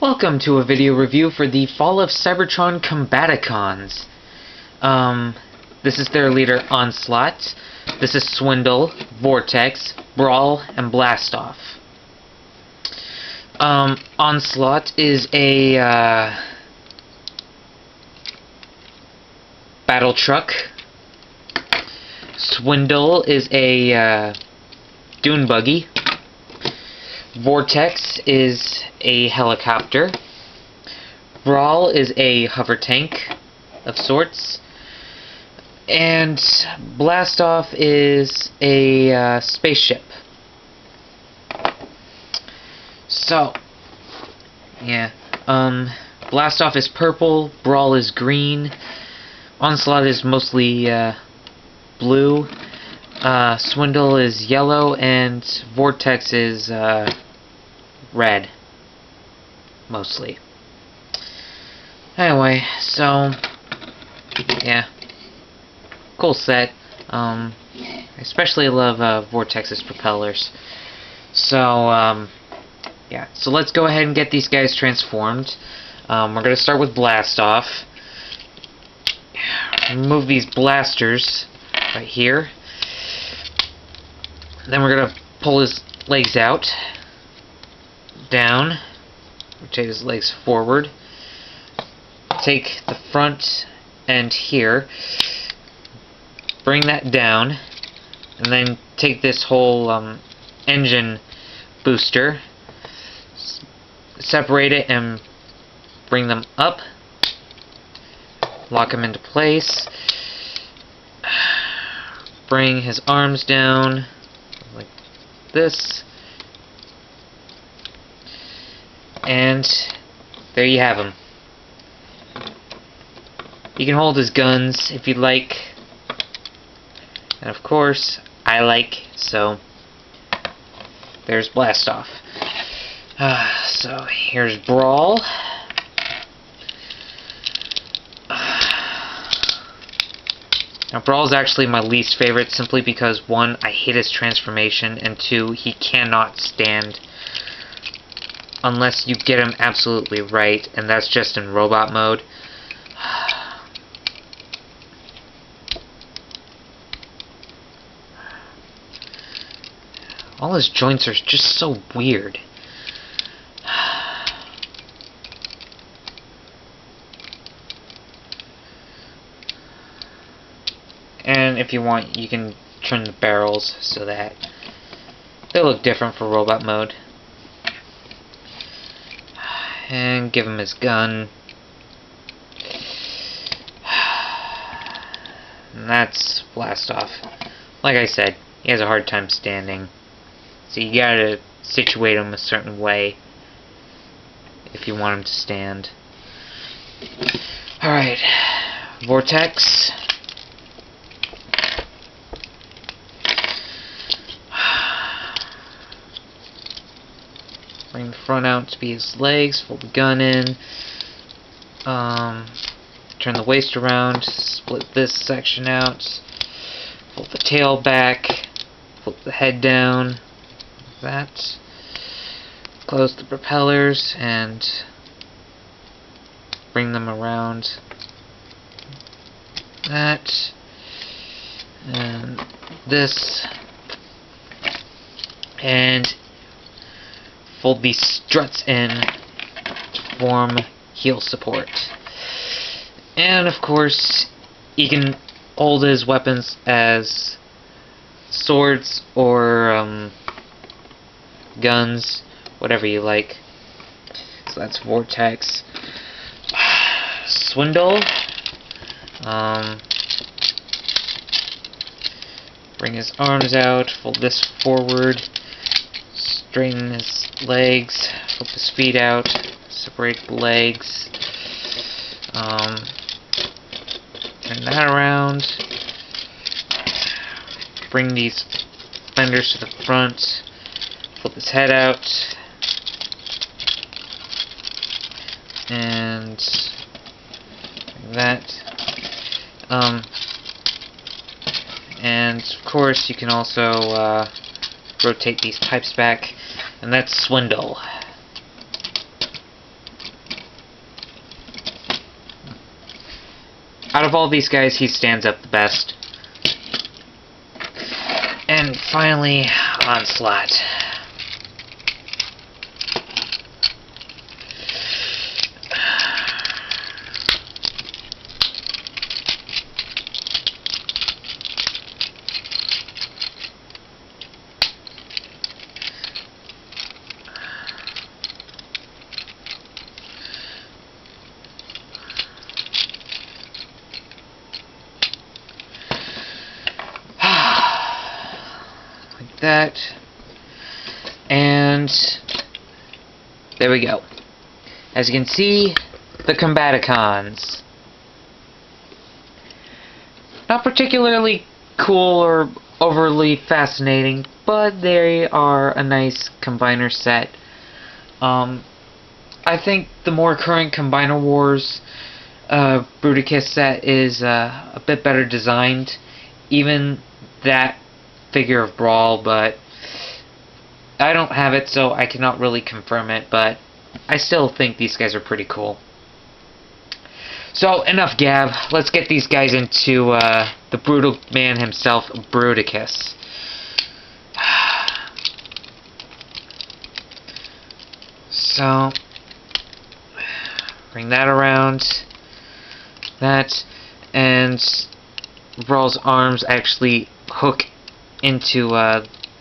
Welcome to a video review for the Fall of Cybertron Combaticons. This is their leader, Onslaught. This is Swindle, Vortex, Brawl, and Blastoff. Onslaught is a battle truck. Swindle is a dune buggy. Vortex is a helicopter. Brawl is a hover tank of sorts. And Blastoff is a spaceship. So, yeah. Blastoff is purple, Brawl is green, Onslaught is mostly blue, Swindle is yellow, and Vortex is red, mostly. Anyway, so yeah, cool set. I especially love Vortex's propellers. So yeah, so let's go ahead and get these guys transformed. We're gonna start with Blastoff. Remove these blasters right here. Then we're gonna pull his legs out, down, rotate his legs forward, take the front end here, bring that down, and then take this whole engine booster, separate it and bring them up, lock them into place, bring his arms down like this, and there you have him. You can hold his guns if you'd like, and of course I like, so there's Blastoff. So here's Brawl. Now, Brawl is actually my least favorite simply because, one, I hate his transformation, and two, he cannot stand unless you get him absolutely right, and that's just in robot mode. All his joints are just so weird. And if you want, you can trim the barrels so that they look different for robot mode. And give him his gun. And that's Blastoff. Like I said, he has a hard time standing. So you gotta situate him a certain way if you want him to stand. Alright, Vortex. Bring the front out to be his legs, fold the gun in, turn the waist around, split this section out, fold the tail back, flip the head down, like that, close the propellers, and bring them around, that, and this, and fold these struts in to form heel support. And of course, you can hold his weapons as swords or guns, whatever you like. So that's Vortex. Swindle. Bring his arms out, fold this forward, straighten his legs, flip his feet out, separate the legs, turn that around, bring these fenders to the front, flip his head out, and that, and of course you can also rotate these pipes back, and that's Swindle. out of all these guys, he stands up the best. And finally, Onslaught. That, and there we go. As you can see, the Combaticons. Not particularly cool or overly fascinating, but they are a nice combiner set. I think the more current Combiner Wars Bruticus set is a bit better designed. Even that figure of Brawl, but I don't have it, so I cannot really confirm it, but I still think these guys are pretty cool. So, enough gab. Let's get these guys into the brutal man himself, Bruticus. So, bring that around. That, and Brawl's arms actually hook into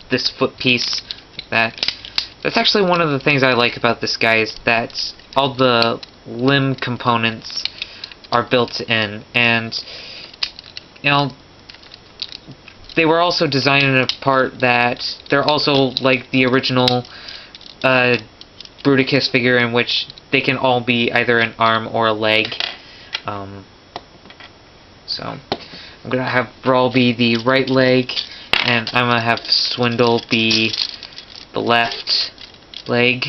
this foot piece like that. That's actually one of the things I like about this guy, is that all the limb components are built in, and you know, they were also designed in a part that they're also like the original Bruticus figure, in which they can all be either an arm or a leg. So I'm gonna have Brawl be the right leg, and I'm gonna have Swindle be the left leg.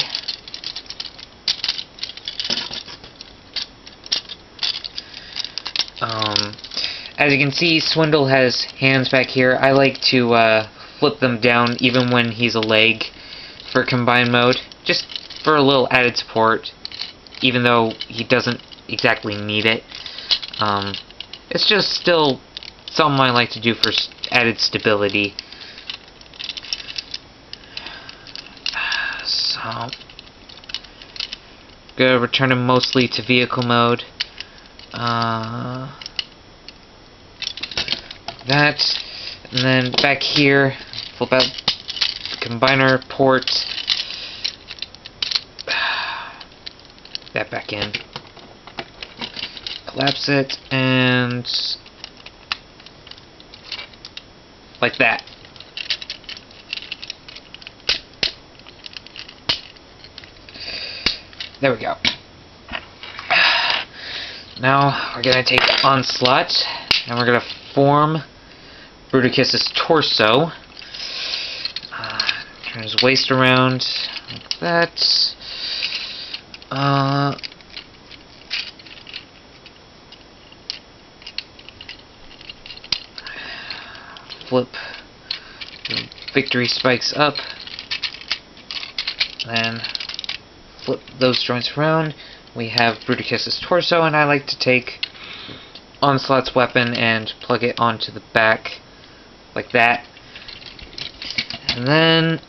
As you can see, Swindle has hands back here. I like to flip them down even when he's a leg for combine mode, just for a little added support, even though he doesn't exactly need it. It's just still something I like to do for added stability. So, gonna return him mostly to vehicle mode. That, and then back here, flip out the combiner port. That back in. Collapse it, and like that. There we go. Now we're gonna take Onslaught, and we're gonna form Bruticus's torso. Turn his waist around like that. Flip the victory spikes up, then flip those joints around. We have Bruticus's torso, and I like to take Onslaught's weapon and plug it onto the back like that, and then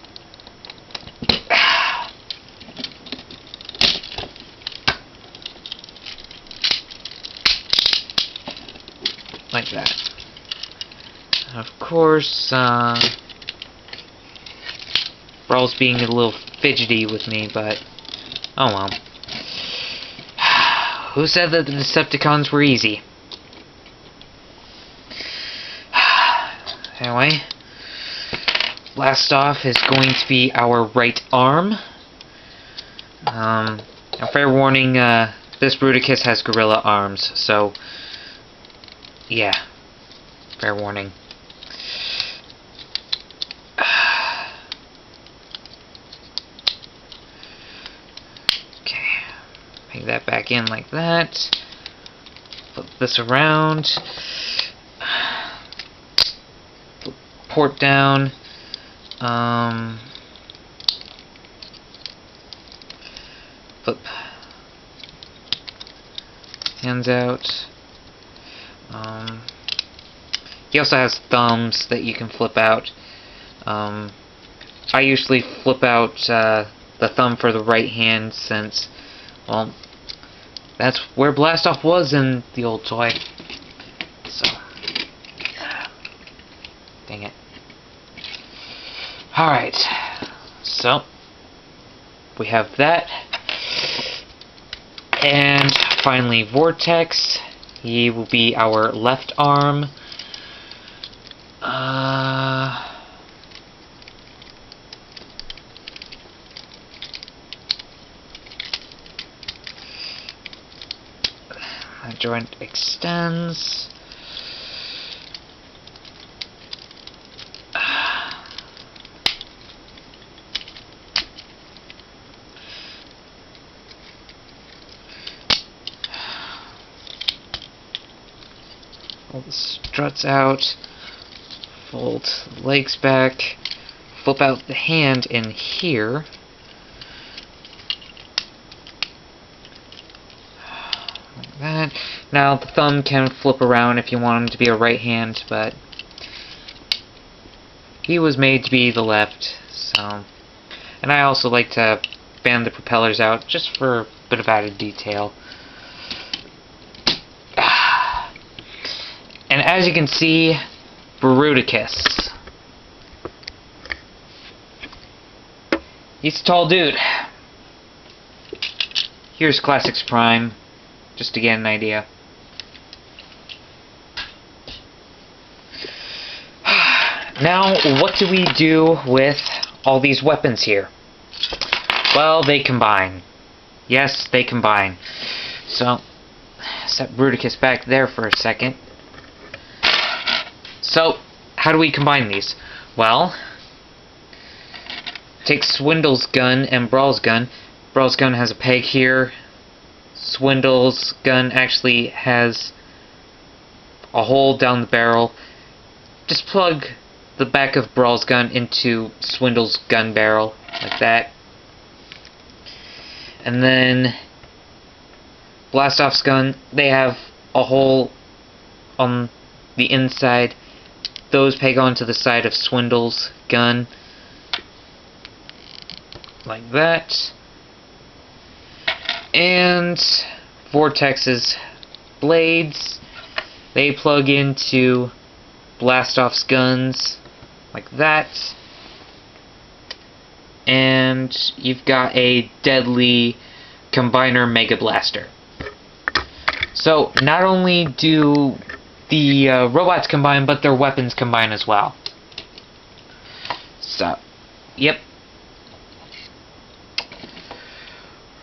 like that. Of course, Brawl's being a little fidgety with me, but oh well. Who said that the Decepticons were easy? Anyway, last off is going to be our right arm. Now, fair warning, this Bruticus has gorilla arms, so yeah, fair warning. Okay, bring that back in like that. Flip this around. Flip port down. Flip hands out. He also has thumbs that you can flip out. I usually flip out the thumb for the right hand since, well, that's where Blastoff was in the old toy. So, dang it. Alright, so we have that. And finally, Vortex. He will be our left arm. That joint extends. Pull the struts out, fold the legs back, flip out the hand in here. Like that. Now the thumb can flip around if you want him to be a right hand, but he was made to be the left, so. And I also like to fan the propellers out just for a bit of added detail. And as you can see, Bruticus. He's a tall dude. Here's Classics Prime, just to get an idea. Now, what do we do with all these weapons here? Well, they combine. Yes, they combine. So, set Bruticus back there for a second. So, how do we combine these? Well, take Swindle's gun and Brawl's gun. Brawl's gun has a peg here. Swindle's gun actually has a hole down the barrel. Just plug the back of Brawl's gun into Swindle's gun barrel, like that. And then Blastoff's gun, they have a hole on the inside. Those peg onto the side of Swindle's gun, like that. And Vortex's blades, they plug into Blastoff's guns, like that. And you've got a deadly Combiner Mega Blaster. So, not only do the robots combine, but their weapons combine as well. So, yep.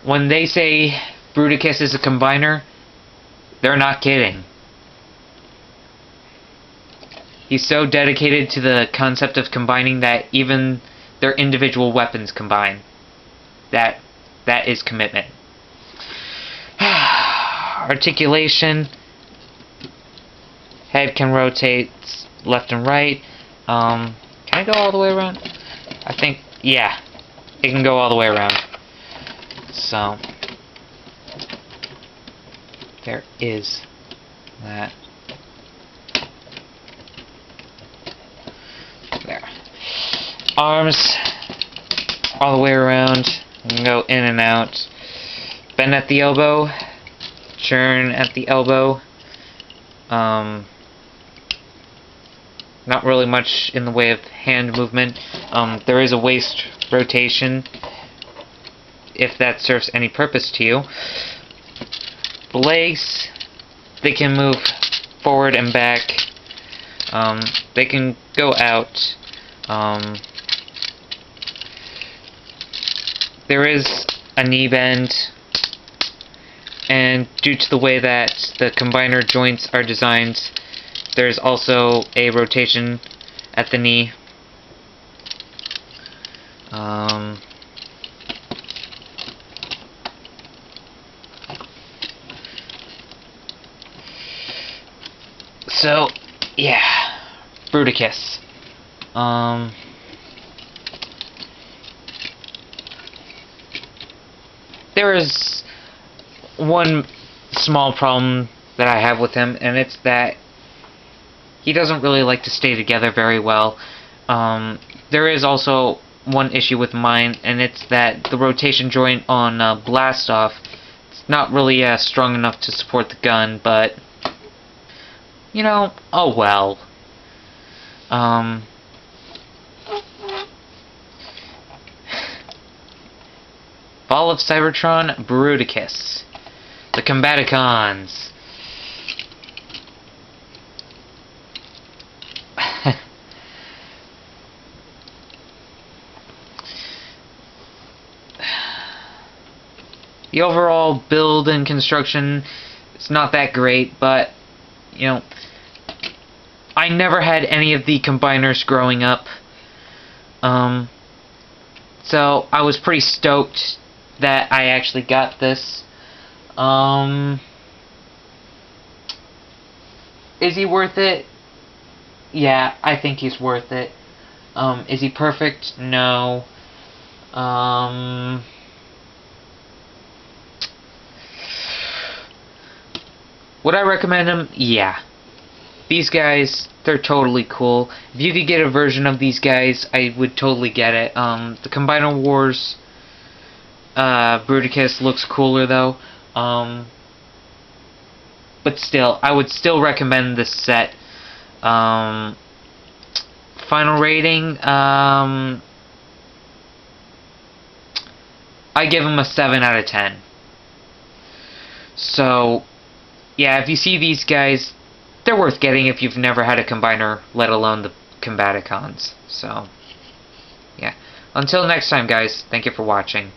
When they say Bruticus is a combiner, they're not kidding. He's so dedicated to the concept of combining that even their individual weapons combine. That is commitment. Articulation. Head can rotate left and right. Can I go all the way around? I think, yeah, it can go all the way around. So, there is that. There. Arms, all the way around. You can go in and out. Bend at the elbow. Churn at the elbow. Not really much in the way of hand movement. There is a waist rotation, if that serves any purpose to you. The legs, they can move forward and back. They can go out. There is a knee bend, and due to the way that the combiner joints are designed, there's also a rotation at the knee. So, yeah, Bruticus. There is one small problem that I have with him, and it's that he doesn't really like to stay together very well. There is also one issue with mine, and it's that the rotation joint on Blast Off, it's not really strong enough to support the gun, but, you know, oh well. Fall of Cybertron Bruticus. The Combaticons. The overall build and construction, it's not that great, but, you know, I never had any of the combiners growing up. So I was pretty stoked that I actually got this. Is he worth it? Yeah, I think he's worth it. Is he perfect? No. Would I recommend him? Yeah. These guys, they're totally cool. If you could get a version of these guys, I would totally get it. The Combiner Wars Bruticus looks cooler though. But still, I would still recommend this set. Final rating, I give him a 7 out of 10. So, yeah, if you see these guys, they're worth getting if you've never had a combiner, let alone the Combaticons. So, yeah. Until next time, guys, thank you for watching.